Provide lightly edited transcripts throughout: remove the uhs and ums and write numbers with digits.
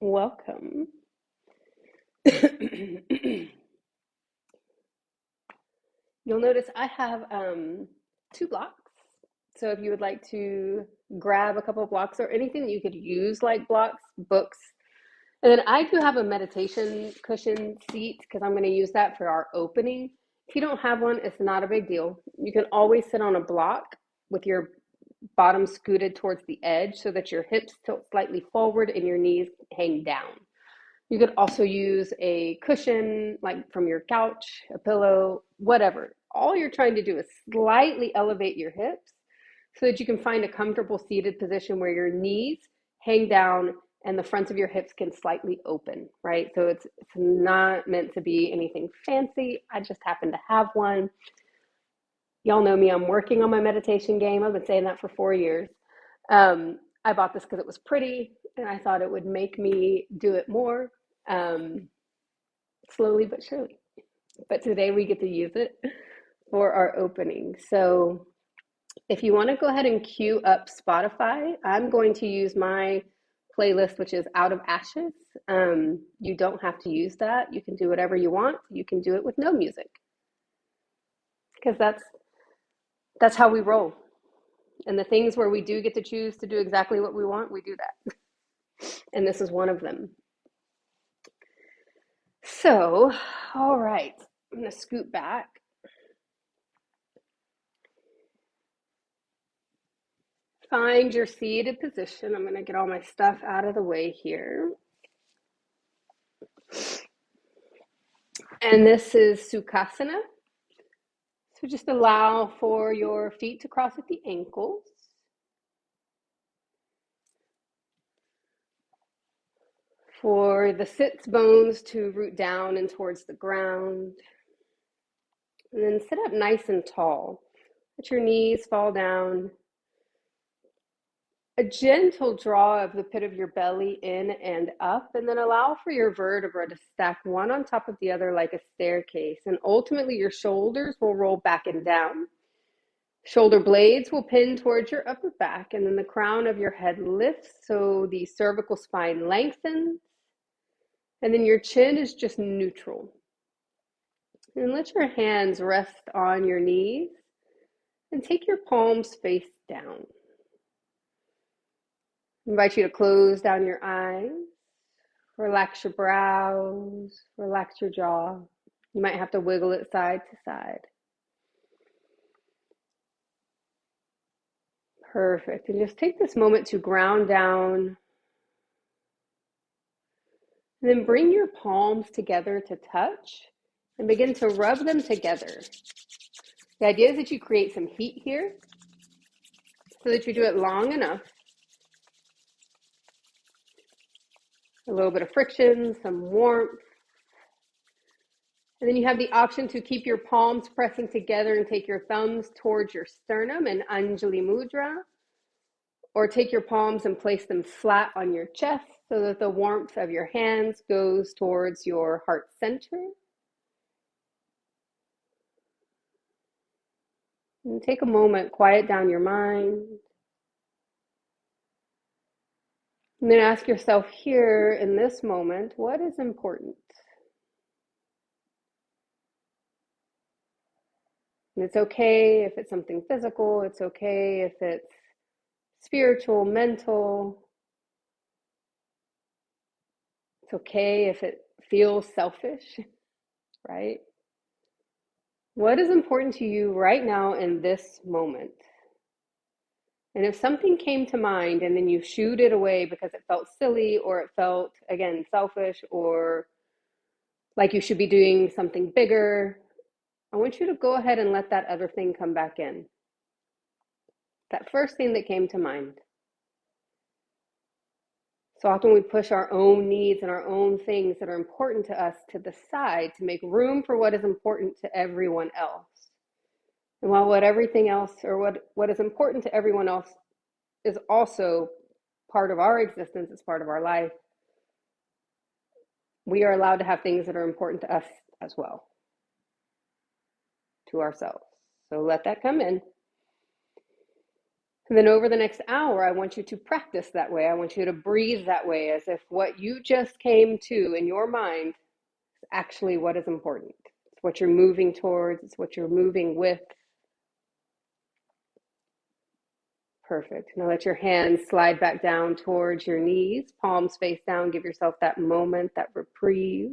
Welcome. You'll notice I have two blocks. So if you would like to grab a couple of blocks or anything that you could use like blocks, books. And then I do have a meditation cushion seat because I'm going to use that for our opening. If you don't have one, it's not a big deal. You can always sit on a block with your bottom scooted towards the edge so that your hips tilt slightly forward and your knees hang down. You could also use a cushion, like from your couch, a pillow, whatever. All you're trying to do is slightly elevate your hips so that you can find a comfortable seated position where your knees hang down and the fronts of your hips can slightly open, right? So it's not meant to be anything fancy. I just happen to have one. Y'all know me, I'm working on my meditation game. I've been saying that for 4 years. I bought this because it was pretty and I thought it would make me do it more. Um, Slowly but surely. But today we get to use it for our opening. So if you want to go ahead and queue up Spotify, I'm going to use my playlist, which is Out of Ashes. You don't have to use that. You can do whatever you want. You can do it with no music because that's how we roll. And the things where we do get to choose to do exactly what we want, we do that. And this is one of them. So, all right, I'm going to scoot back. Find your seated position. I'm going to get all my stuff out of the way here. And this is Sukhasana. So just allow for your feet to cross at the ankles. For the sits bones to root down and towards the ground. And then sit up nice and tall. Let your knees fall down. A gentle draw of the pit of your belly in and up, and then allow for your vertebra to stack one on top of the other like a staircase. And ultimately, your shoulders will roll back and down. Shoulder blades will pin towards your upper back, and then the crown of your head lifts so the cervical spine lengthens, and then your chin is just neutral. And let your hands rest on your knees, and take your palms face down. I invite you to close down your eyes, relax your brows, relax your jaw. You might have to wiggle it side to side. Perfect. And just take this moment to ground down. And then bring your palms together to touch and begin to rub them together. The idea is that you create some heat here so that you do it long enough. A little bit of friction, some warmth. And then you have the option to keep your palms pressing together and take your thumbs towards your sternum in Anjali Mudra, or take your palms and place them flat on your chest so that the warmth of your hands goes towards your heart center. And take a moment, quiet down your mind. And then ask yourself here in this moment, what is important? And it's okay if it's something physical. It's okay if it's spiritual, mental. It's okay if it feels selfish, right? What is important to you right now in this moment? And if something came to mind and then you shooed it away because it felt silly or it felt, again, selfish or like you should be doing something bigger, I want you to go ahead and let that other thing come back in. That first thing that came to mind. So often we push our own needs and our own things that are important to us to the side to make room for what is important to everyone else. And while what everything else or what is important to everyone else is also part of our existence, it's part of our life, we are allowed to have things that are important to us as well, to ourselves. So let that come in. And then over the next hour, I want you to practice that way. I want you to breathe that way, as if what you just came to in your mind is actually what is important. It's what you're moving towards, it's what you're moving with. Perfect. Now let your hands slide back down towards your knees, palms face down. Give yourself that moment, that reprieve.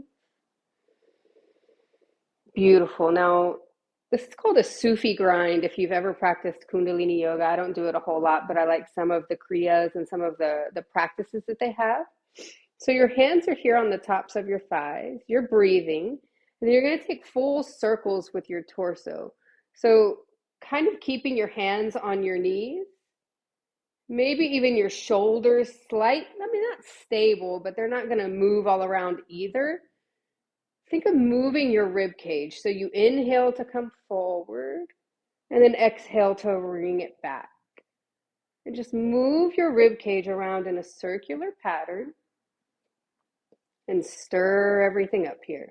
Beautiful. Now, this is called a Sufi grind. If you've ever practiced Kundalini yoga, I don't do it a whole lot, but I like some of the kriyas and some of the practices that they have. So your hands are here on the tops of your thighs. You're breathing, and then you're going to take full circles with your torso. So kind of keeping your hands on your knees, maybe even your shoulders not stable, but they're not going to move all around either. Think of moving your rib cage. So you inhale to come forward and then exhale to bring it back. And just move your rib cage around in a circular pattern and stir everything up here.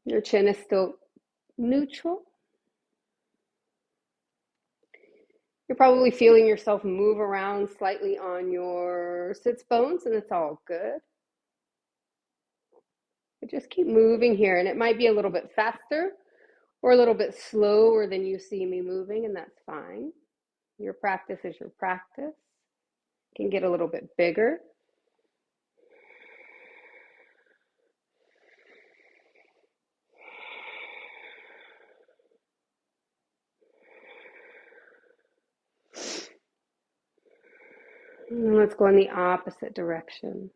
Your chin is still neutral. You're probably feeling yourself move around slightly on your sits bones, and it's all good. But just keep moving here, and it might be a little bit faster or a little bit slower than you see me moving, and that's fine. Your practice is your practice. It can get a little bit bigger. And let's go in the opposite direction.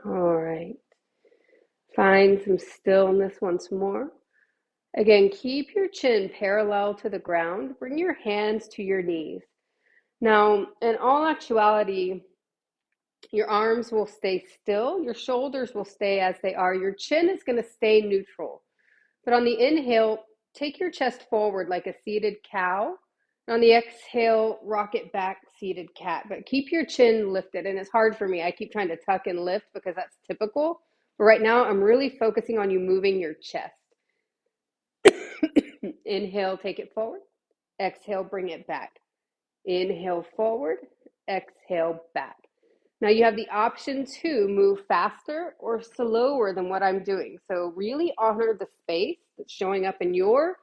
All right. Find some stillness once more. Again, keep your chin parallel to the ground. Bring your hands to your knees. Now, in all actuality, your arms will stay still. Your shoulders will stay as they are. Your chin is going to stay neutral. But on the inhale, take your chest forward like a seated cow. And on the exhale, rock it back, seated cat. But keep your chin lifted. And it's hard for me. I keep trying to tuck and lift because that's typical. But right now, I'm really focusing on you moving your chest. Inhale, take it forward. Exhale, bring it back. Inhale forward. Exhale back. Now you have the option to move faster or slower than what I'm doing. So really honor the space that's showing up in your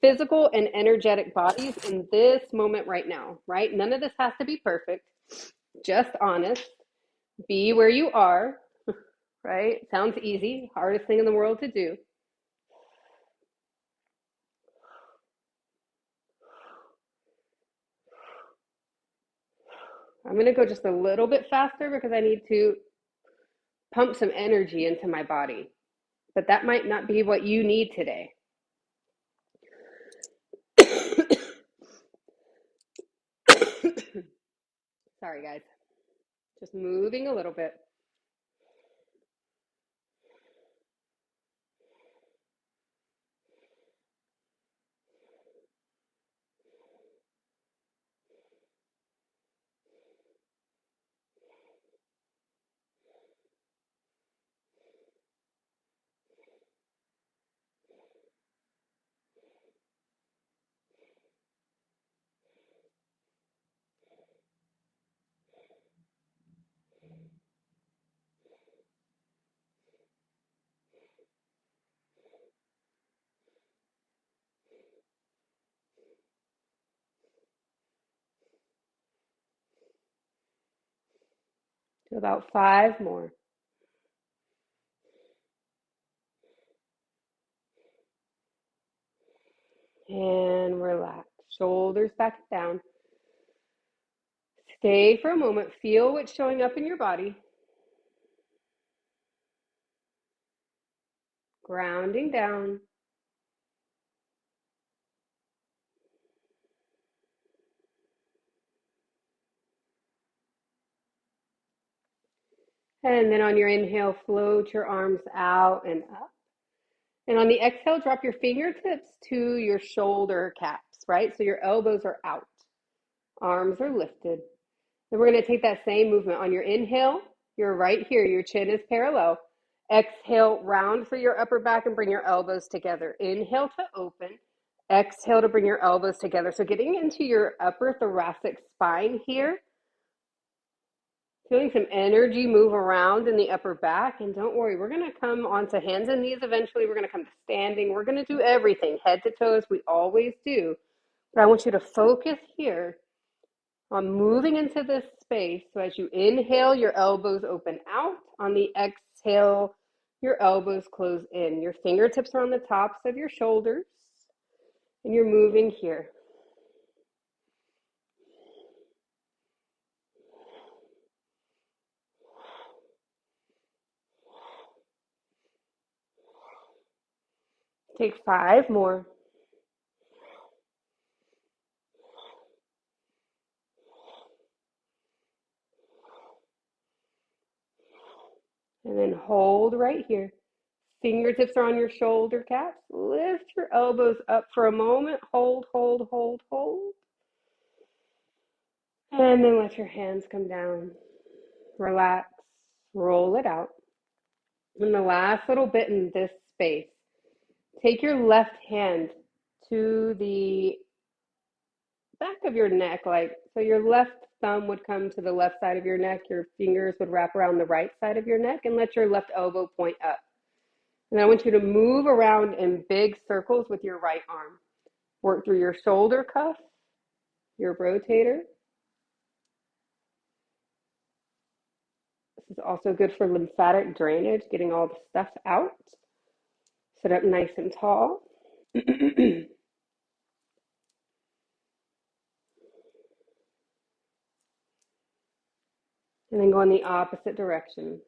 physical and energetic bodies in this moment right now, right? None of this has to be perfect. Just honest. Be where you are, right? Sounds easy. Hardest thing in the world to do. I'm going to go just a little bit faster because I need to pump some energy into my body. But that might not be what you need today. Sorry, guys. Just moving a little bit. Do about 5 more. And relax. Shoulders back down. Stay for a moment. Feel what's showing up in your body. Grounding down. And then on your inhale, float your arms out and up. And on the exhale, drop your fingertips to your shoulder caps, right? So your elbows are out, arms are lifted. Then we're going to take that same movement. On your inhale, you're right here, your chin is parallel. Exhale, round through your upper back and bring your elbows together. Inhale to open. Exhale to bring your elbows together. So getting into your upper thoracic spine here. Feeling some energy move around in the upper back. And don't worry, we're going to come onto hands and knees eventually. We're going to come to standing. We're going to do everything, head to toes. We always do. But I want you to focus here on moving into this space. So as you inhale, your elbows open out. On the exhale, your elbows close in. Your fingertips are on the tops of your shoulders. And you're moving here. Take 5 more. And then hold right here. Fingertips are on your shoulder caps. Lift your elbows up for a moment. Hold, hold, hold, hold. And then let your hands come down. Relax. Roll it out. And the last little bit in this space, take your left hand to the back of your neck, so your left thumb would come to the left side of your neck, your fingers would wrap around the right side of your neck, and let your left elbow point up. And I want you to move around in big circles with your right arm. Work through your shoulder cuff, your rotator. This is also good for lymphatic drainage, getting all the stuff out. Sit up nice and tall. And then go in the opposite direction.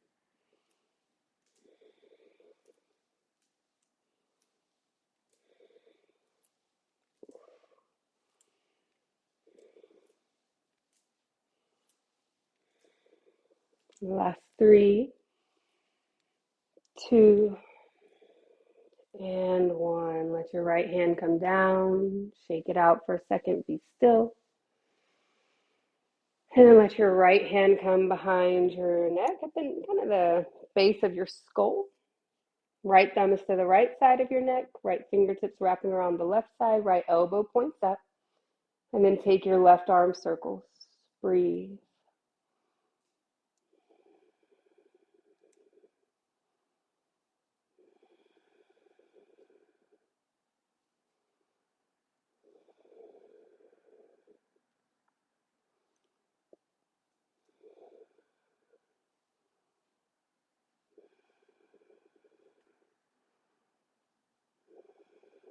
Last 3, 2, and 1. Let your right hand come down. Shake it out for a second. Be still. And then let your right hand come behind your neck, up in kind of the base of your skull. Right thumb is to the right side of your neck. Right fingertips wrapping around the left side. Right elbow points up. And then take your left arm circles. Breathe.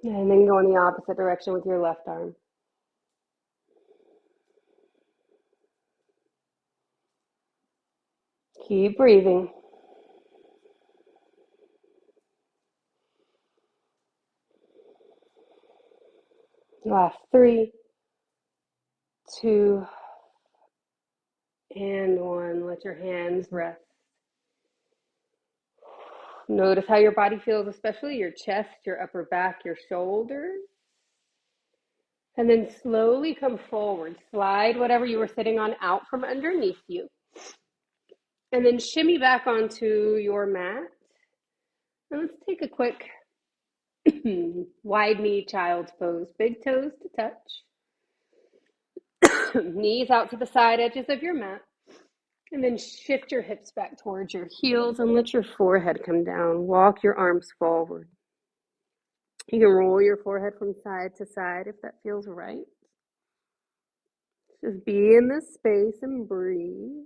And then go in the opposite direction with your left arm. Keep breathing. Last 3, 2, and 1. Let your hands rest. Notice how your body feels, especially your chest, your upper back, your shoulders. And then slowly come forward. Slide whatever you were sitting on out from underneath you. And then shimmy back onto your mat. And let's take a quick wide knee child's pose. Big toes to touch. Knees out to the side edges of your mat. And then shift your hips back towards your heels and let your forehead come down. Walk your arms forward. You can roll your forehead from side to side if that feels right. Just be in this space and breathe.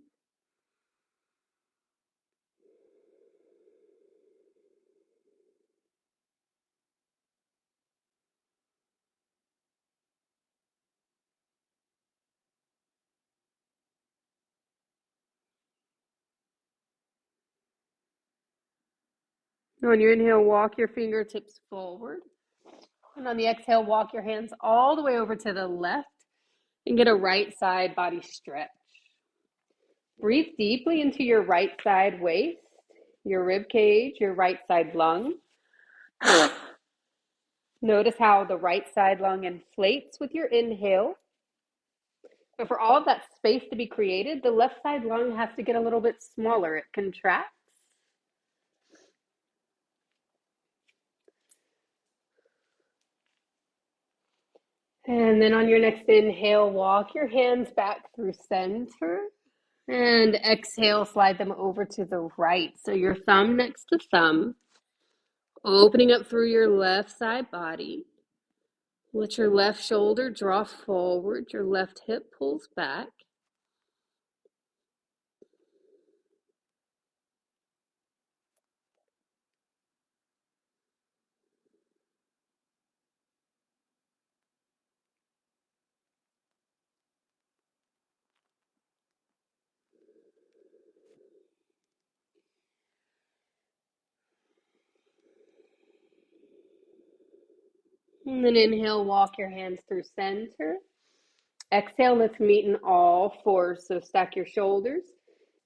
On your inhale, walk your fingertips forward. And on the exhale, walk your hands all the way over to the left and get a right side body stretch. Breathe deeply into your right side waist, your rib cage, your right side lung. Notice how the right side lung inflates with your inhale. But for all of that space to be created, the left side lung has to get a little bit smaller. It contracts. And then on your next inhale, walk your hands back through center. And exhale, slide them over to the right. So your thumb next to thumb, opening up through your left side body. Let your left shoulder draw forward. Your left hip pulls back. And then inhale, walk your hands through center. Exhale, let's meet in all fours. So stack your shoulders,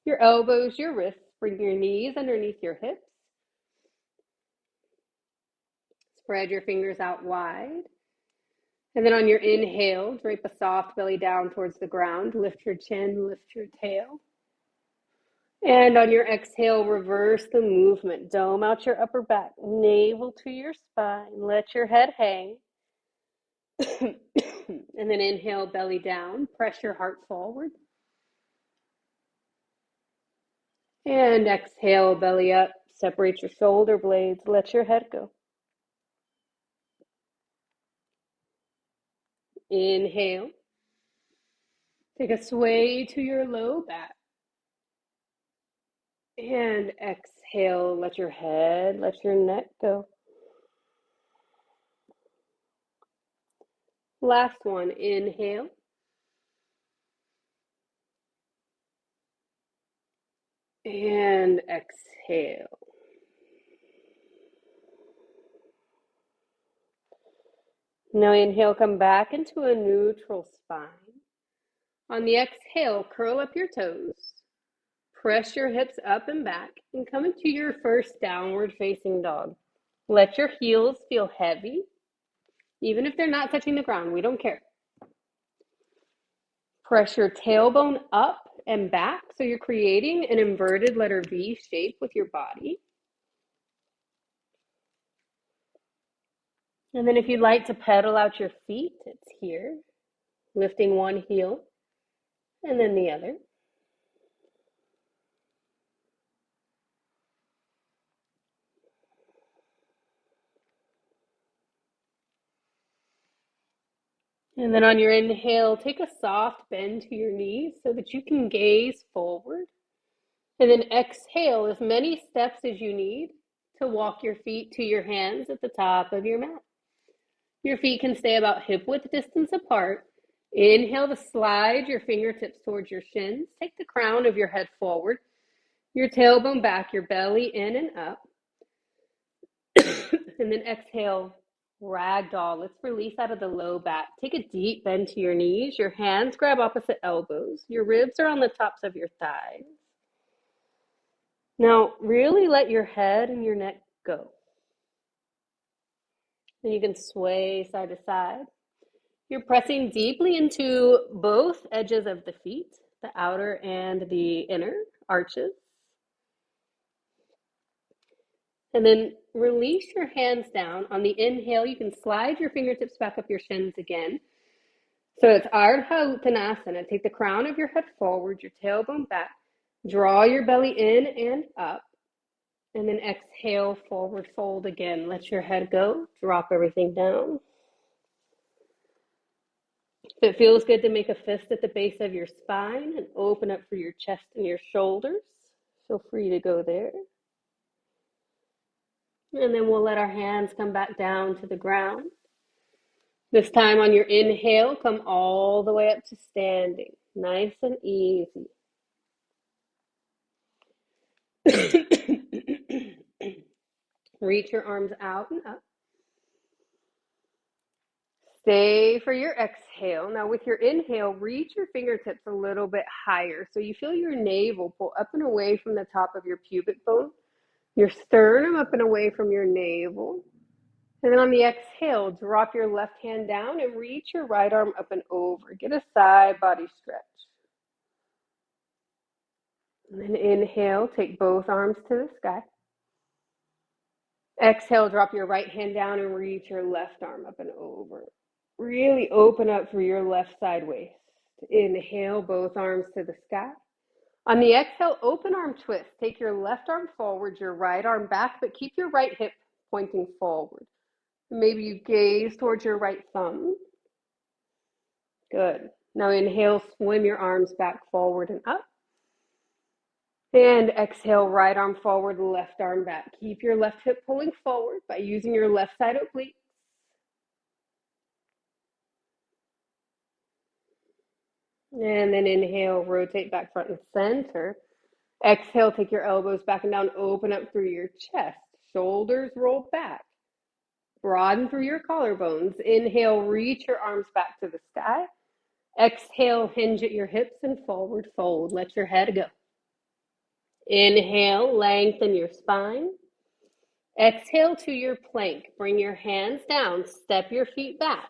your elbows, your wrists. Bring your knees underneath your hips. Spread your fingers out wide. And then on your inhale, drape a soft belly down towards the ground. Lift your chin, lift your tail. And on your exhale, reverse the movement. Dome out your upper back, navel to your spine. Let your head hang. And then inhale, belly down. Press your heart forward. And exhale, belly up. Separate your shoulder blades. Let your head go. Inhale. Take a sway to your low back. And exhale, let your head, let your neck go. Last one, inhale. And exhale. Now inhale, come back into a neutral spine. On the exhale, curl up your toes. Press your hips up and back and come into your first downward facing dog. Let your heels feel heavy, even if they're not touching the ground. We don't care. Press your tailbone up and back so you're creating an inverted letter V shape with your body. And then if you'd like to pedal out your feet, it's here. Lifting one heel and then the other. And then on your inhale, take a soft bend to your knees so that you can gaze forward. And then exhale as many steps as you need to walk your feet to your hands at the top of your mat. Your feet can stay about hip width distance apart. Inhale to slide your fingertips towards your shins. Take the crown of your head forward, your tailbone back, your belly in and up. And then exhale, ragdoll. Let's release out of the low back. Take a deep bend to your knees. Your hands grab opposite elbows. Your ribs are on the tops of your thighs. Now, really let your head and your neck go. And you can sway side to side. You're pressing deeply into both edges of the feet, the outer and the inner arches. And then release your hands down. On the inhale, you can slide your fingertips back up your shins again. So it's Ardha Uttanasana. Take the crown of your head forward, your tailbone back. Draw your belly in and up. And then exhale, forward fold again. Let your head go. Drop everything down. If it feels good to make a fist at the base of your spine and open up for your chest and your shoulders, feel free to go there. And then we'll let our hands come back down to the ground. This time on your inhale, come all the way up to standing. Nice and easy. Reach your arms out and up. Stay for your exhale. Now with your inhale, reach your fingertips a little bit higher. So you feel your navel pull up and away from the top of your pubic bone, your sternum up and away from your navel. And then on the exhale, drop your left hand down and reach your right arm up and over. Get a side body stretch. And then inhale, take both arms to the sky. Exhale, drop your right hand down and reach your left arm up and over. Really open up through your left side waist. Inhale, both arms to the sky. On the exhale, open arm twist. Take your left arm forward, your right arm back, but keep your right hip pointing forward. Maybe you gaze towards your right thumb. Good. Now inhale, swim your arms back forward and up. And exhale, right arm forward, left arm back. Keep your left hip pulling forward by using your left side oblique. And then inhale, rotate back front and center. Exhale, take your elbows back and down, open up through your chest. Shoulders roll back. Broaden through your collarbones. Inhale, reach your arms back to the sky. Exhale, hinge at your hips and forward fold. Let your head go. Inhale, lengthen your spine. Exhale to your plank. Bring your hands down, step your feet back.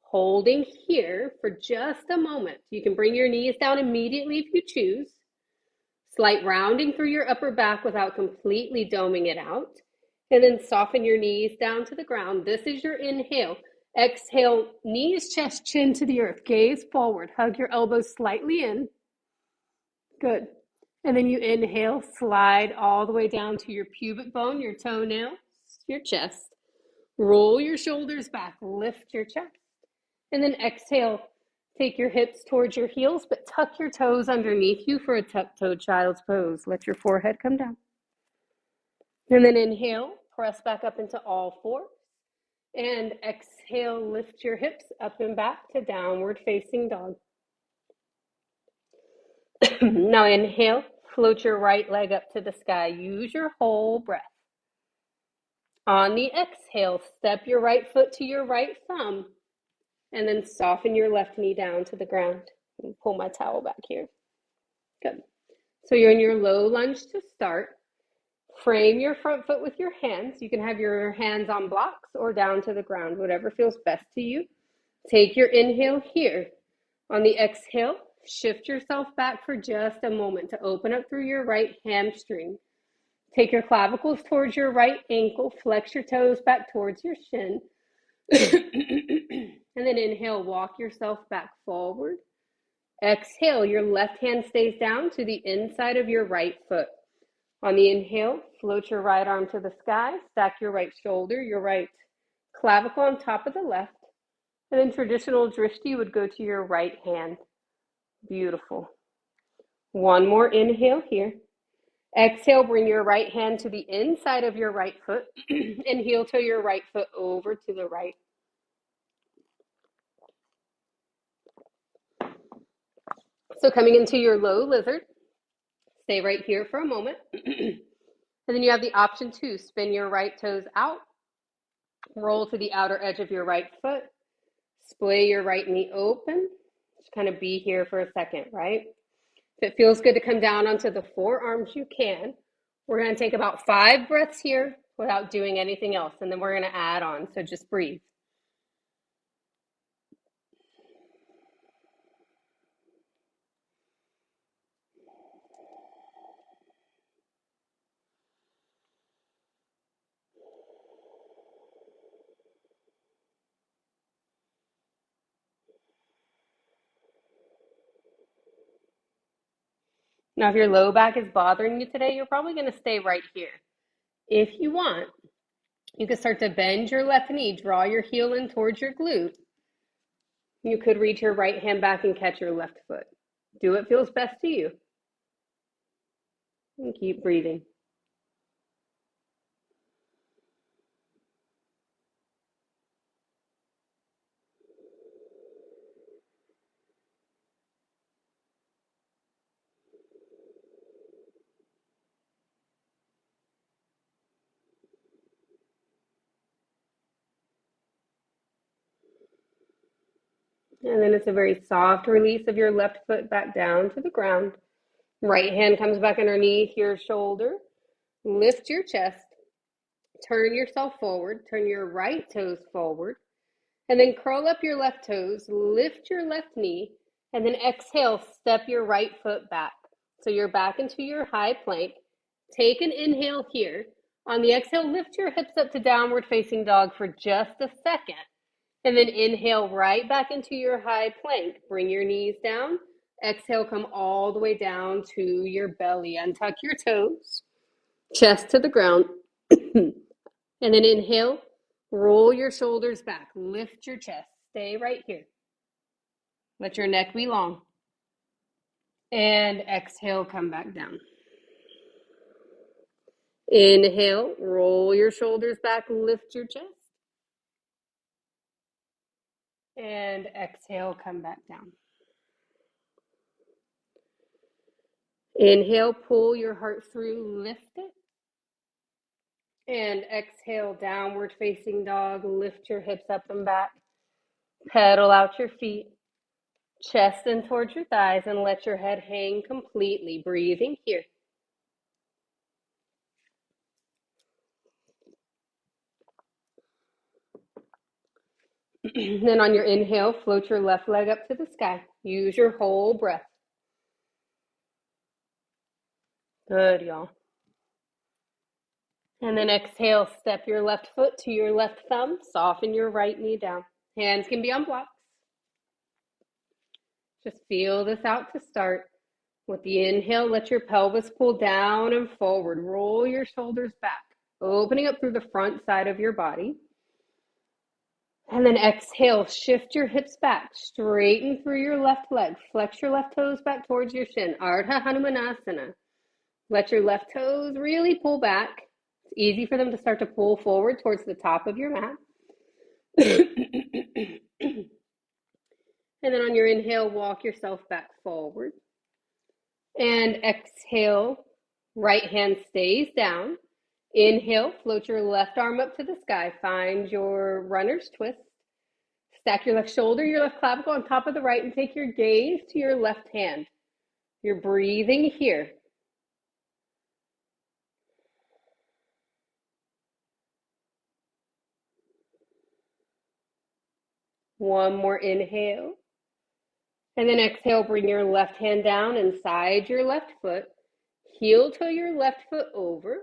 Holding here for just a moment. You can bring your knees down immediately if you choose. Slight rounding through your upper back without completely doming it out. And then soften your knees down to the ground. This is your inhale. Exhale, knees, chest, chin to the earth. Gaze forward. Hug your elbows slightly in. Good. And then you inhale, slide all the way down to your pubic bone, your toenails, your chest. Roll your shoulders back, lift your chest. And then exhale, take your hips towards your heels, but tuck your toes underneath you for a tuck-toed child's pose. Let your forehead come down. And then inhale, press back up into all fours. And exhale, lift your hips up and back to downward facing dog. Now inhale, float your right leg up to the sky. Use your whole breath. On the exhale, step your right foot to your right thumb, and then soften your left knee down to the ground. Pull my towel back here. Good. So you're in your low lunge to start. Frame your front foot with your hands. You can have your hands on blocks or down to the ground, whatever feels best to you. Take your inhale here. On the exhale, shift yourself back for just a moment to open up through your right hamstring. Take your clavicles towards your right ankle. Flex your toes back towards your shin. And then inhale, walk yourself back forward. Exhale, your left hand stays down to the inside of your right foot. On the inhale, float your right arm to the sky, stack your right shoulder, your right clavicle on top of the left, and then traditional drishti would go to your right hand. Beautiful. One more inhale here. Exhale, bring your right hand to the inside of your right foot and heel toe your right foot over to the right. So coming into your low lizard, stay right here for a moment. And then you have the option to spin your right toes out, roll to the outer edge of your right foot, splay your right knee open. Just kind of be here for a second, right? If it feels good to come down onto the forearms, you can. We're going to take about 5 breaths here without doing anything else, and then we're going to add on, so just breathe. Now, if your low back is bothering you today, you're probably going to stay right here. If you want, you can start to bend your left knee, draw your heel in towards your glute. You could reach your right hand back and catch your left foot. Do what feels best to you. And keep breathing. And then it's a very soft release of your left foot back down to the ground. Right hand comes back underneath your shoulder. Lift your chest. Turn yourself forward. Turn your right toes forward. And then curl up your left toes. Lift your left knee. And then exhale, step your right foot back. So you're back into your high plank. Take an inhale here. On the exhale, lift your hips up to downward facing dog for just a second. And then inhale right back into your high plank. Bring your knees down. Exhale, come all the way down to your belly. Untuck your toes. Chest to the ground. And then inhale. Roll your shoulders back. Lift your chest. Stay right here. Let your neck be long. And exhale, come back down. Inhale, roll your shoulders back, lift your chest. And exhale, come back down. Inhale, pull your heart through, lift it. And exhale, downward facing dog, lift your hips up and back. Pedal out your feet, chest in towards your thighs, and let your head hang completely, breathing here. Then on your inhale, float your left leg up to the sky. Use your whole breath. Good, y'all. And then exhale, step your left foot to your left thumb. Soften your right knee down. Hands can be on blocks. Just feel this out to start. With the inhale, let your pelvis pull down and forward. Roll your shoulders back, opening up through the front side of your body. And then exhale, shift your hips back, straighten through your left leg. Flex your left toes back towards your shin. Ardha Hanumanasana. Let your left toes really pull back. It's easy for them to start to pull forward towards the top of your mat. And then on your inhale, walk yourself back forward. And exhale, right hand stays down. Inhale, float your left arm up to the sky. Find your runner's twist. Stack your left shoulder, your left clavicle on top of the right, and take your gaze to your left hand. You're breathing here. One more inhale. And then exhale, bring your left hand down inside your left foot. Heel toe your left foot over.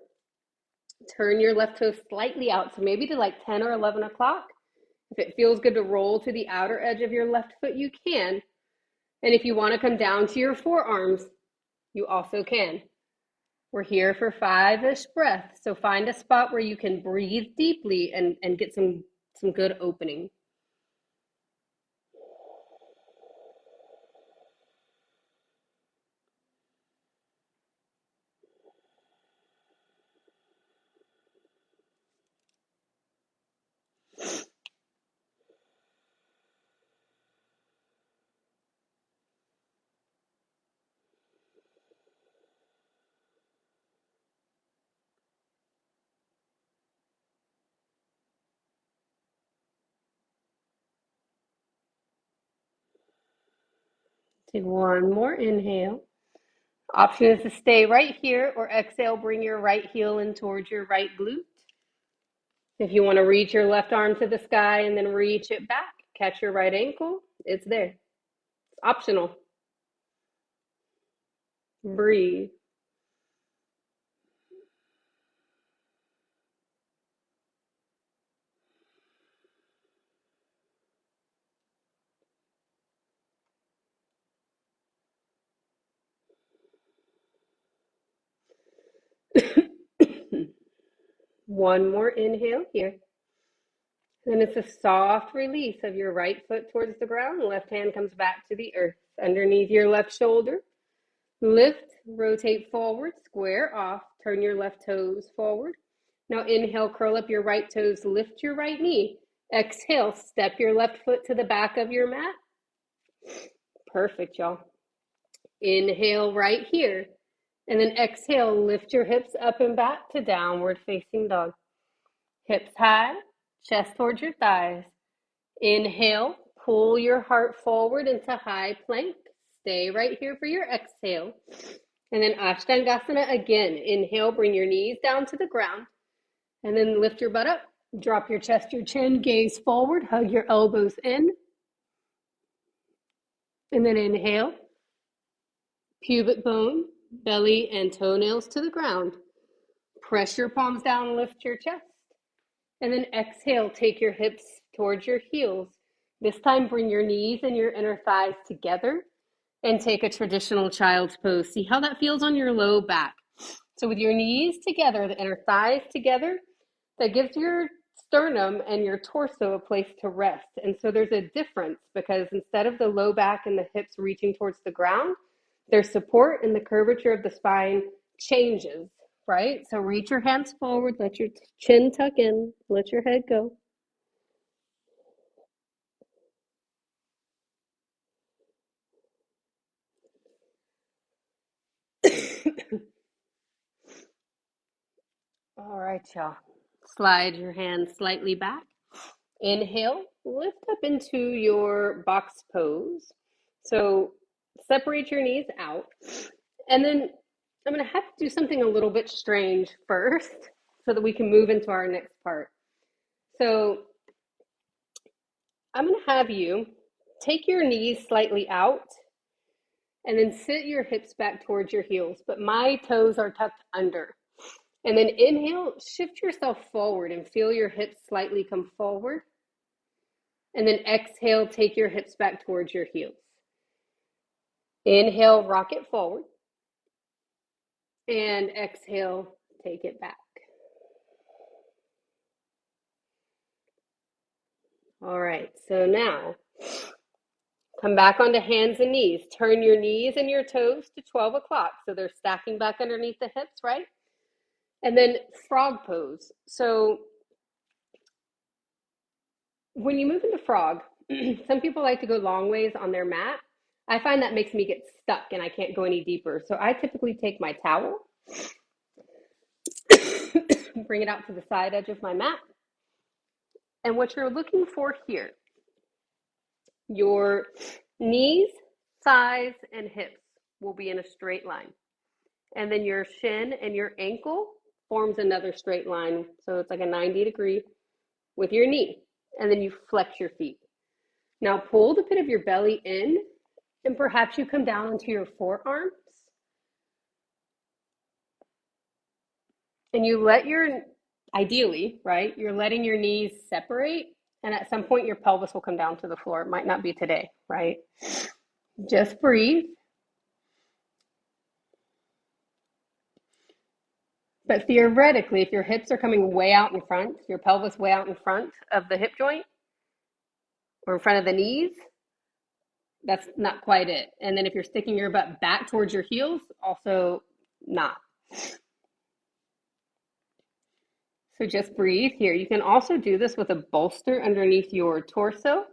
Turn your left toe slightly out, so maybe to like 10 or 11 o'clock. If it feels good to roll to the outer edge of your left foot, you can. And if you want to come down to your forearms, you also can. We're here for 5-ish breaths, so find a spot where you can breathe deeply and get some good opening. Take one more inhale. Option is to stay right here or exhale, bring your right heel in towards your right glute. If you want to reach your left arm to the sky and then reach it back, catch your right ankle, it's there. It's optional. Breathe. One more inhale here. Then it's a soft release of your right foot towards the ground. Left hand comes back to the earth. Underneath your left shoulder. Lift, rotate forward, square off. Turn your left toes forward. Now inhale, curl up your right toes, lift your right knee. Exhale, step your left foot to the back of your mat. Perfect, y'all. Inhale right here. And then exhale, lift your hips up and back to downward facing dog. Hips high, chest towards your thighs. Inhale, Pull your heart forward into high plank. Stay right here for your exhale. And then Ashtangasana again. Inhale, bring your knees down to the ground. And then lift your butt up. Drop your chest, your chin, gaze forward. Hug your elbows in. And then inhale. Pubic bone, belly, and toenails to the ground. Press your palms down, lift your chest. And then exhale, take your hips towards your heels. This time, bring your knees and your inner thighs together and take a traditional child's pose. See how that feels on your low back. So with your knees together, the inner thighs together, that gives your sternum and your torso a place to rest. And so there's a difference because instead of the low back and the hips reaching towards the ground, there's support and the curvature of the spine changes, right? So reach your hands forward, let your chin tuck in, let your head go. All right, y'all. Slide your hands slightly back. Inhale, lift up into your box pose. So separate your knees out. And then I'm going to have to do something a little bit strange first so that we can move into our next part. So I'm going to have you take your knees slightly out and then sit your hips back towards your heels, but my toes are tucked under. And then inhale, shift yourself forward and feel your hips slightly come forward. And then exhale, take your hips back towards your heels. Inhale, rock it forward. And exhale, take it back. All right, so now come back onto hands and knees. Turn your knees and your toes to 12 o'clock. So they're stacking back underneath the hips, right? And then frog pose. So when you move into frog, some people like to go long ways on their mat. I find that makes me get stuck and I can't go any deeper. So I typically take my towel, bring it out to the side edge of my mat. And what you're looking for here, your knees, thighs, and hips will be in a straight line. And then your shin and your ankle forms another straight line. So it's like a 90-degree with your knee. And then you flex your feet. Now pull the pit of your belly in, and perhaps you come down onto your forearms. And you let your, ideally, right, you're letting your knees separate. And at some point, your pelvis will come down to the floor. It might not be today, right? Just breathe. But theoretically, if your hips are coming way out in front, your pelvis way out in front of the hip joint or in front of the knees, that's not quite it. And then if you're sticking your butt back towards your heels, also not. So just breathe here. You can also do this with a bolster underneath your torso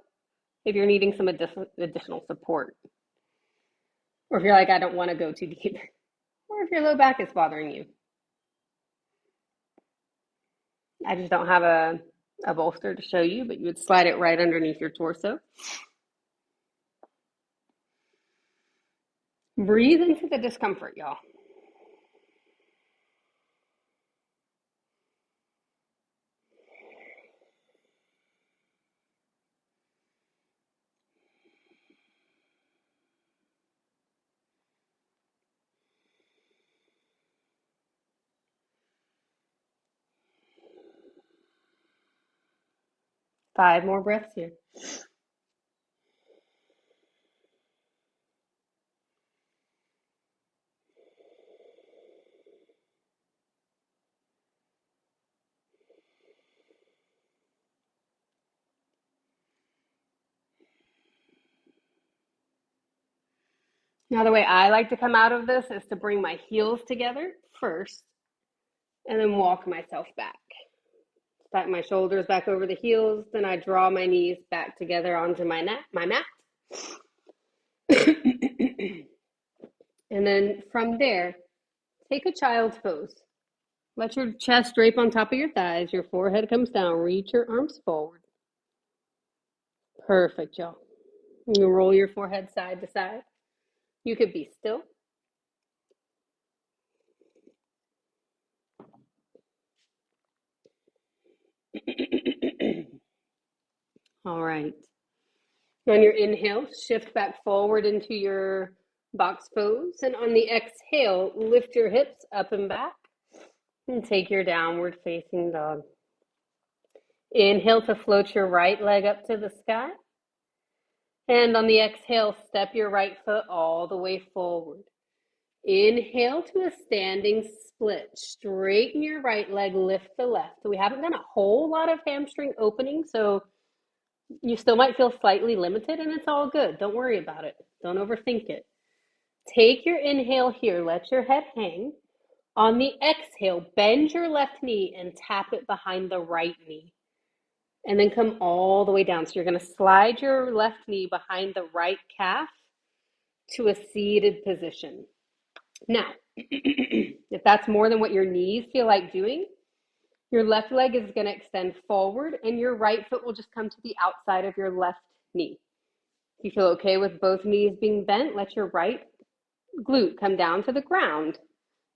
if you're needing some additional support. Or if you're like, I don't want to go too deep. Or if your low back is bothering you. I just don't have a bolster to show you, but you would slide it right underneath your torso. Breathe into the discomfort, y'all. Five more breaths here. Now, the way I like to come out of this is to bring my heels together first and then walk myself back. Stack my shoulders back over the heels, then I draw my knees back together onto my mat. And then from there, take a child's pose. Let your chest drape on top of your thighs, your forehead comes down, reach your arms forward. Perfect, y'all. You roll your forehead side to side. You could be still. All right. On your inhale, shift back forward into your box pose. And on the exhale, lift your hips up and back and take your downward facing dog. Inhale to float your right leg up to the sky. And on the exhale, step your right foot all the way forward. Inhale to a standing split. Straighten your right leg, lift the left. So we haven't done a whole lot of hamstring opening, so you still might feel slightly limited, and it's all good. Don't worry about it. Don't overthink it. Take your inhale here. Let your head hang. On the exhale, bend your left knee and tap it behind the right knee. And then come all the way down. So you're going to slide your left knee behind the right calf to a seated position. Now, if that's more than what your knees feel like doing, your left leg is going to extend forward and your right foot will just come to the outside of your left knee. If you feel okay with both knees being bent, let your right glute come down to the ground.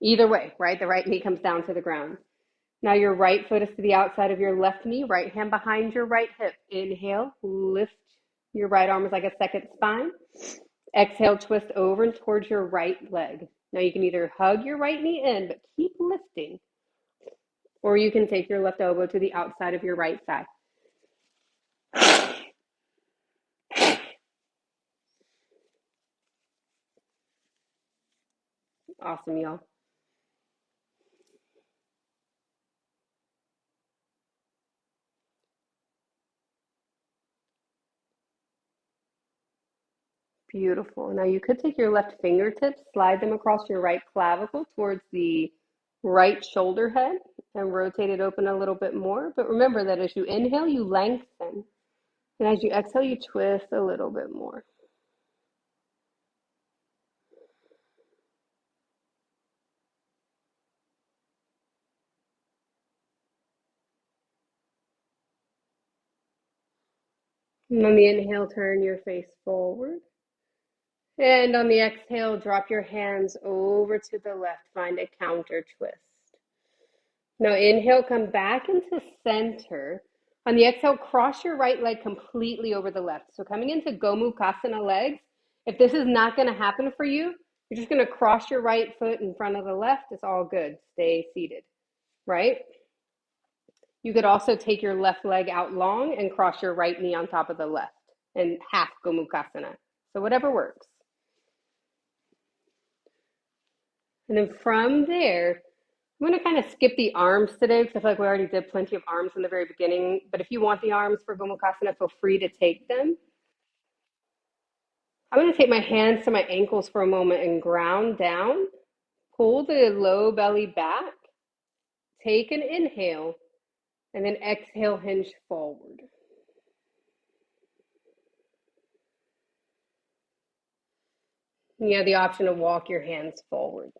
Either way, right? The right knee comes down to the ground. Now your right foot is to the outside of your left knee, right hand behind your right hip. Inhale, lift your right arm as like a second spine. Exhale, twist over and towards your right leg. Now you can either hug your right knee in, but keep lifting, or you can take your left elbow to the outside of your right thigh. Awesome, y'all. Beautiful. Now you could take your left fingertips, slide them across your right clavicle towards the right shoulder head and rotate it open a little bit more. But remember that as you inhale, you lengthen. And as you exhale, you twist a little bit more. And on the inhale, turn your face forward. And on the exhale, drop your hands over to the left. Find a counter twist. Now inhale, come back into center. On the exhale, cross your right leg completely over the left. So coming into Gomukhasana legs, if this is not going to happen for you, you're just going to cross your right foot in front of the left. It's all good. Stay seated, right? You could also take your left leg out long and cross your right knee on top of the left and half Gomukhasana. So whatever works. And then from there, I'm going to kind of skip the arms today because I feel like we already did plenty of arms in the very beginning. But if you want the arms for Gomukhasana, feel free to take them. I'm going to take my hands to my ankles for a moment and ground down. Pull the low belly back. Take an inhale. And then exhale, hinge forward. And you have the option to walk your hands forward.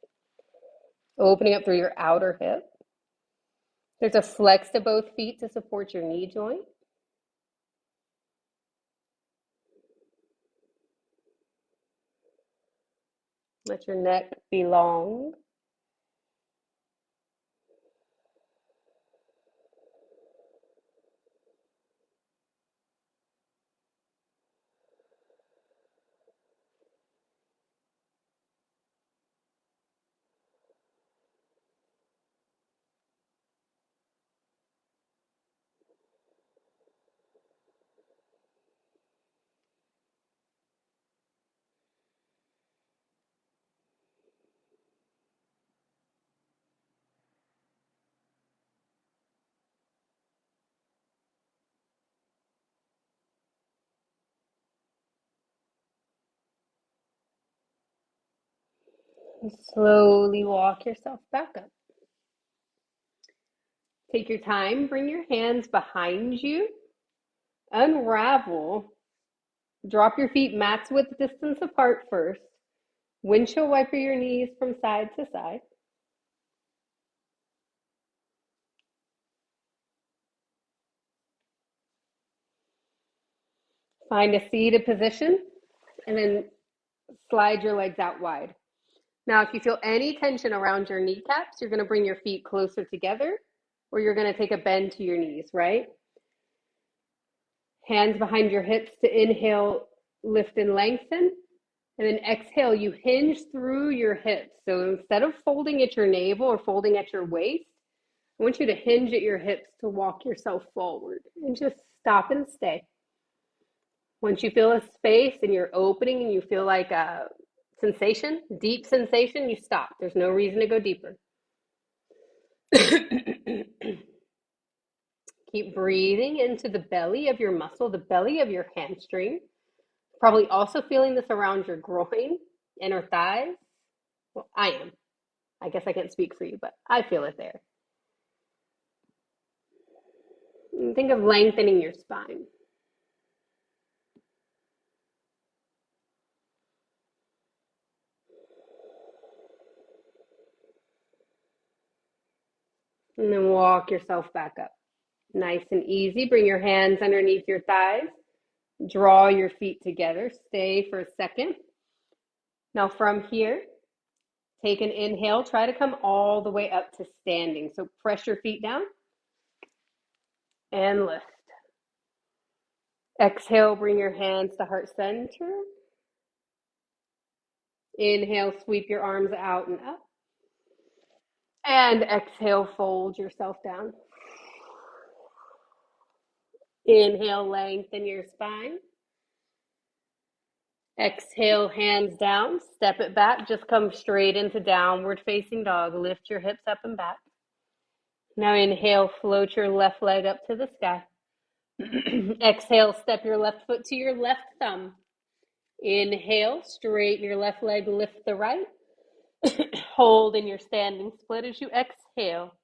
Opening up through your outer hip. There's a flex to both feet to support your knee joint. Let your neck be long. And slowly walk yourself back up. Take your time, bring your hands behind you, unravel, drop your feet mats width distance apart first, windshield wiper your knees from side to side. Find a seated position and then slide your legs out wide. Now, if you feel any tension around your kneecaps, you're going to bring your feet closer together, or you're going to take a bend to your knees, right? Hands behind your hips to inhale, lift and lengthen. And then exhale, you hinge through your hips. So instead of folding at your navel or folding at your waist, I want you to hinge at your hips to walk yourself forward and just stop and stay. Once you feel a space and you're opening and you feel like a sensation, deep sensation, you stop. There's no reason to go deeper. Keep breathing into the belly of your muscle, the belly of your hamstring. Probably also feeling this around your groin, inner thighs. Well, I am. I guess I can't speak for you, but I feel it there. And think of lengthening your spine. And then walk yourself back up. Nice and easy. Bring your hands underneath your thighs. Draw your feet together. Stay for a second. Now from here, take an inhale. Try to come all the way up to standing. So press your feet down and lift. Exhale, bring your hands to heart center. Inhale, sweep your arms out and up. And exhale, fold yourself down. Inhale, lengthen your spine. Exhale, hands down, step it back, just come straight into downward facing dog. Lift your hips up and back. Now inhale, float your left leg up to the sky. Exhale, step your left foot to your left thumb. Inhale, straighten your left leg, lift the right. Hold in your standing split as you exhale.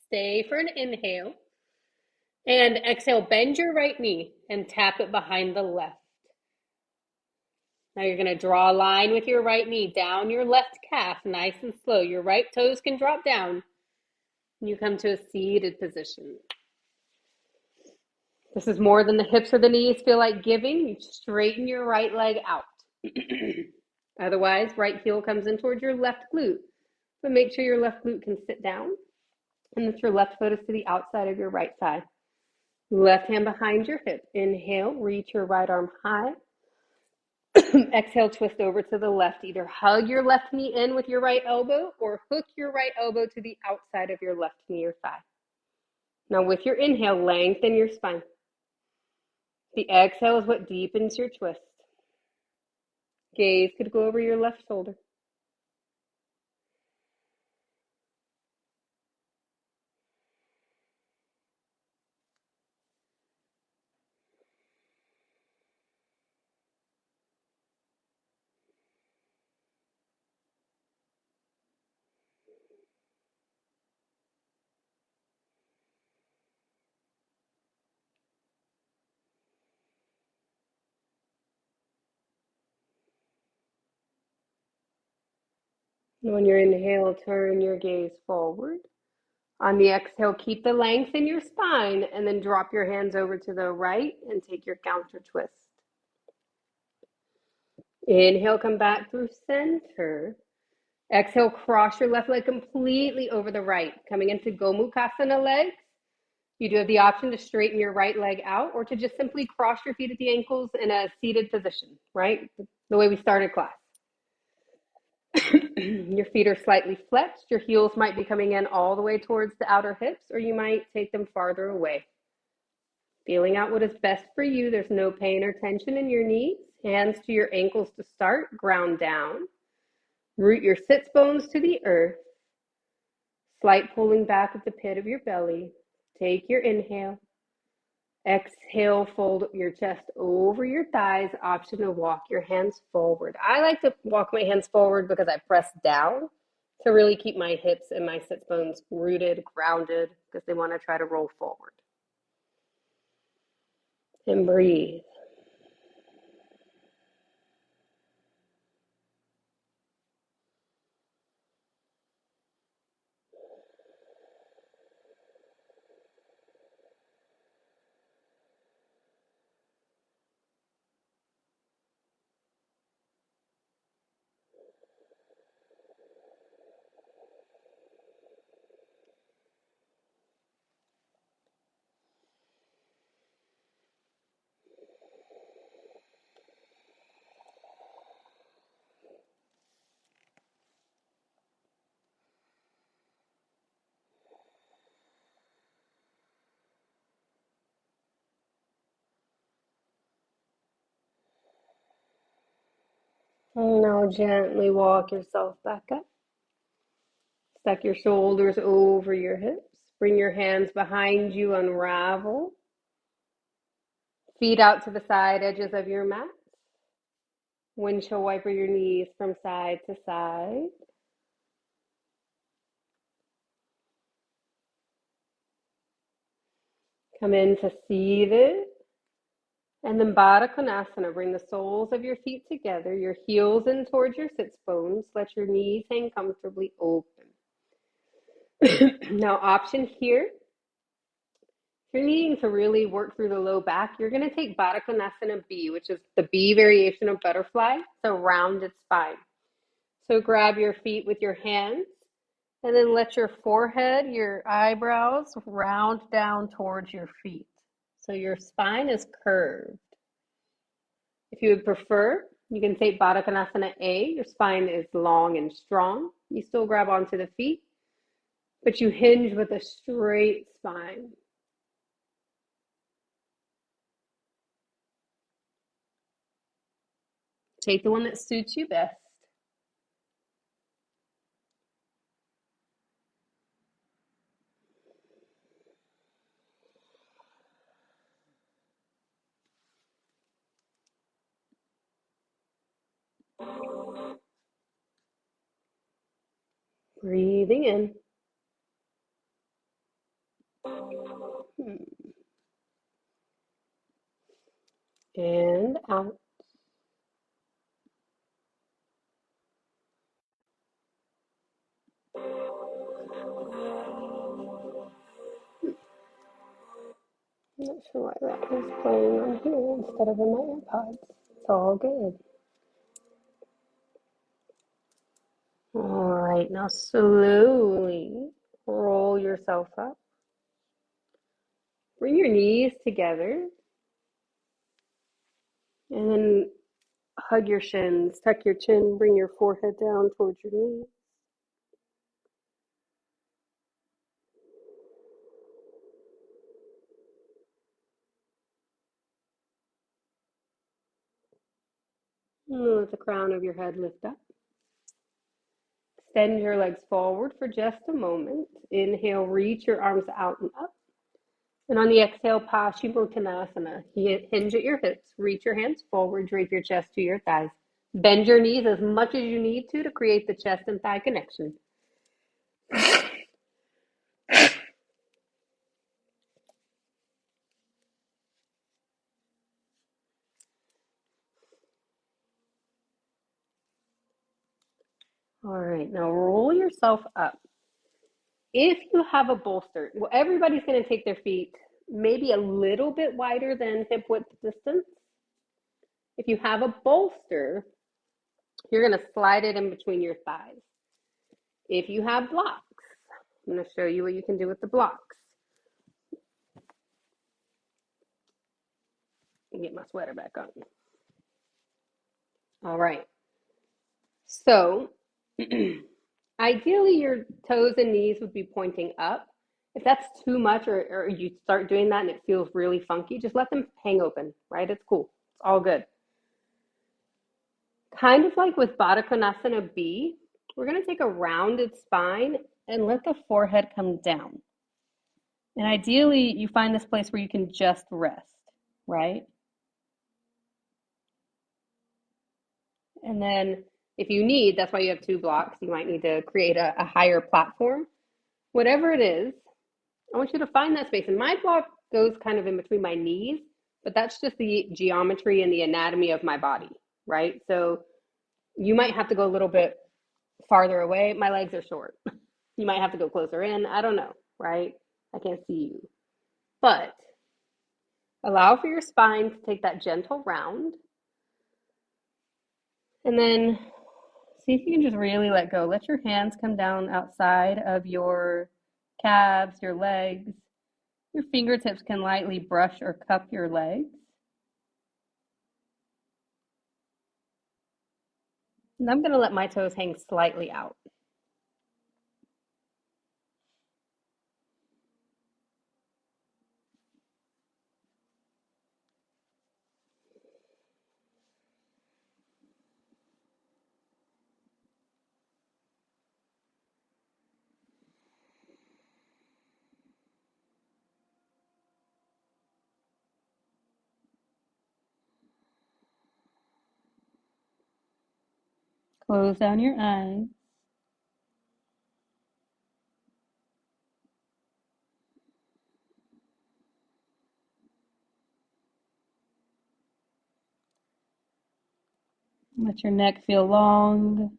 Stay for an inhale. And exhale, bend your right knee and tap it behind the left. Now you're going to draw a line with your right knee down your left calf, nice and slow. Your right toes can drop down. You come to a seated position. This is more than the hips or the knees feel like giving. You straighten your right leg out. Otherwise, right heel comes in towards your left glute. But make sure your left glute can sit down and that your left foot is to the outside of your right thigh. Left hand behind your hip. Inhale, reach your right arm high. Exhale, twist over to the left. Either hug your left knee in with your right elbow or hook your right elbow to the outside of your left knee or thigh. Now with your inhale, lengthen your spine. The exhale is what deepens your twist. Gaze could go over your left shoulder. On your inhale, turn your gaze forward. On the exhale, keep the length in your spine and then drop your hands over to the right and take your counter twist. Inhale, come back through center. Exhale, cross your left leg completely over the right. Coming into Gomukhasana legs. You do have the option to straighten your right leg out or to just simply cross your feet at the ankles in a seated position, right? The way we started class. Your feet are slightly flexed. Your heels might be coming in all the way towards the outer hips, or you might take them farther away. Feeling out what is best for you. There's no pain or tension in your knees. Hands to your ankles to start. Ground down. Root your sits bones to the earth. Slight pulling back of the pit of your belly. Take your inhale. Exhale, fold your chest over your thighs. Option to walk your hands forward. I like to walk my hands forward because I press down to really keep my hips and my sits bones rooted, grounded, because they want to try to roll forward. And breathe. And now gently walk yourself back up. Stack your shoulders over your hips. Bring your hands behind you, unravel. Feet out to the side edges of your mat. Windshield wiper your knees from side to side. Come into seated. And then Baddha Konasana. Bring the soles of your feet together, your heels in towards your sits bones. Let your knees hang comfortably open. Now, option here. If you're needing to really work through the low back, you're going to take Baddha Konasana B, which is the B variation of butterfly, so rounded spine. So grab your feet with your hands and then let your forehead, your eyebrows round down towards your feet. So your spine is curved. If you would prefer, you can take Baddha Konasana A. Your spine is long and strong. You still grab onto the feet, but you hinge with a straight spine. Take the one that suits you best. Breathing in. And out. I'm not sure why that was playing on here instead of in my AirPods. It's all good. All right, now slowly roll yourself up. Bring your knees together. And then hug your shins, tuck your chin, bring your forehead down towards your knees. And let the crown of your head lift up. Extend your legs forward for just a moment. Inhale, reach your arms out and up. And on the exhale, Paschimottanasana. Hinge at your hips, reach your hands forward, drape your chest to your thighs. Bend your knees as much as you need to create the chest and thigh connection. All right, now roll yourself up. If you have a bolster, well, everybody's going to take their feet maybe a little bit wider than hip width distance. If you have a bolster, you're going to slide it in between your thighs. If you have blocks, I'm going to show you what you can do with the blocks. Get my sweater back on. All right. So ideally, your toes and knees would be pointing up. If that's too much or you start doing that and it feels really funky, just let them hang open, right? It's cool. It's all good. Kind of like with Baddha Konasana B, we're going to take a rounded spine and let the forehead come down. And ideally, you find this place where you can just rest, right? And then if you need, that's why you have two blocks, you might need to create a higher platform. Whatever it is, I want you to find that space. And my block goes kind of in between my knees, but that's just the geometry and the anatomy of my body, right? So you might have to go a little bit farther away. My legs are short. You might have to go closer in. I don't know, right? I can't see you. But allow for your spine to take that gentle round. And then see if you can just really let go. Let your hands come down outside of your calves, your legs. Your fingertips can lightly brush or cup your legs. And I'm going to let my toes hang slightly out. Close down your eyes. Let your neck feel long.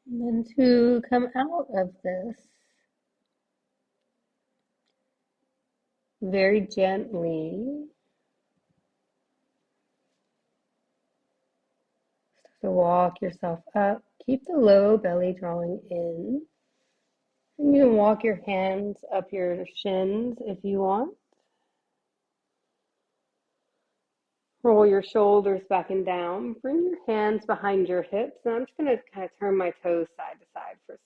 And then to come out of this, very gently, to walk yourself up. Keep the low belly drawing in. And you can walk your hands up your shins if you want. Roll your shoulders back and down. Bring your hands behind your hips. And I'm just going to kind of turn my toes side to side for a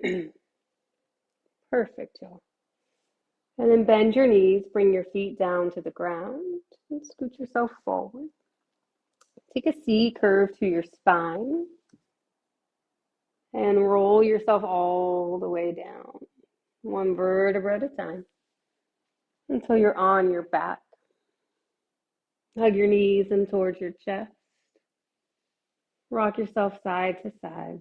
second. Perfect, y'all. And then bend your knees. Bring your feet down to the ground. And scoot yourself forward. Take a C curve to your spine. And roll yourself all the way down. One vertebra at a time. Until you're on your back. Hug your knees in towards your chest. Rock yourself side to side.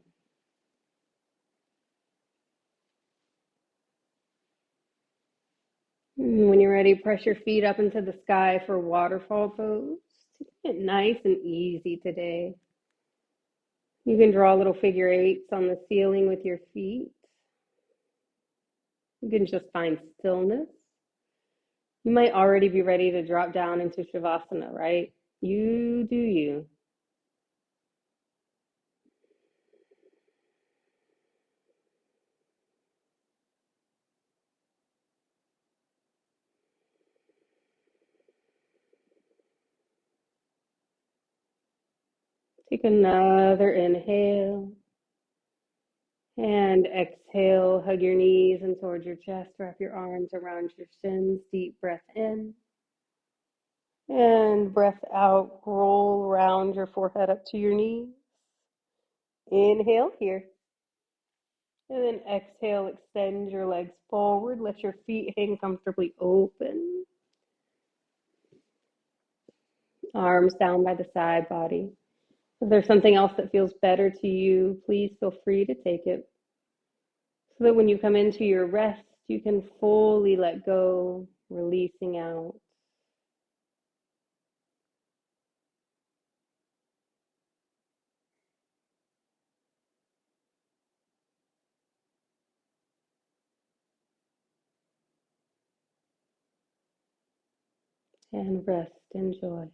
When you're ready, press your feet up into the sky for waterfall pose. Keep it nice and easy today. You can draw little figure eights on the ceiling with your feet. You can just find stillness. You might already be ready to drop down into Shavasana, right? You do you. Take another inhale. And exhale, hug your knees in towards your chest, wrap your arms around your shins, deep breath in. And breath out, roll around your forehead up to your knees. Inhale here. And then exhale, extend your legs forward. Let your feet hang comfortably open. Arms down by the side body. If there's something else that feels better to you, please feel free to take it. So that when you come into your rest, you can fully let go, releasing out. And rest, enjoy.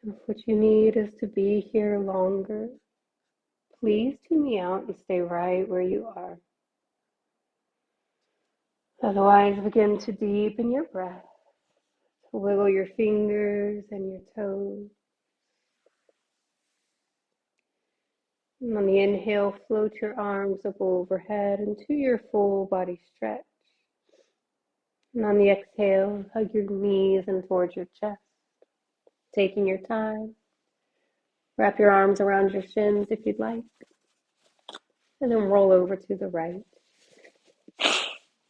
If what you need is to be here longer, please tune me out and stay right where you are. Otherwise, begin to deepen your breath. Wiggle your fingers and your toes. And on the inhale, float your arms up overhead into your full body stretch. And on the exhale, hug your knees in towards your chest. Taking your time. Wrap your arms around your shins if you'd like. And then roll over to the right.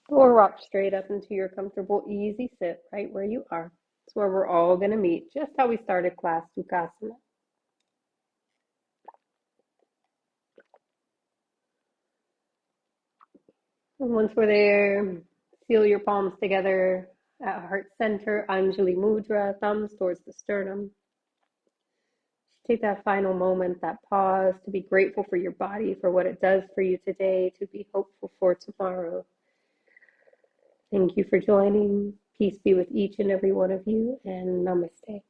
Or rock straight up into your comfortable, easy sit right where you are. It's where we're all going to meet, just how we started class, Sukhasana. And once we're there, seal your palms together at heart center, Anjali Mudra, thumbs towards the sternum. Take that final moment, that pause, to be grateful for your body, for what it does for you today, to be hopeful for tomorrow. Thank you for joining. Peace be with each and every one of you, and namaste.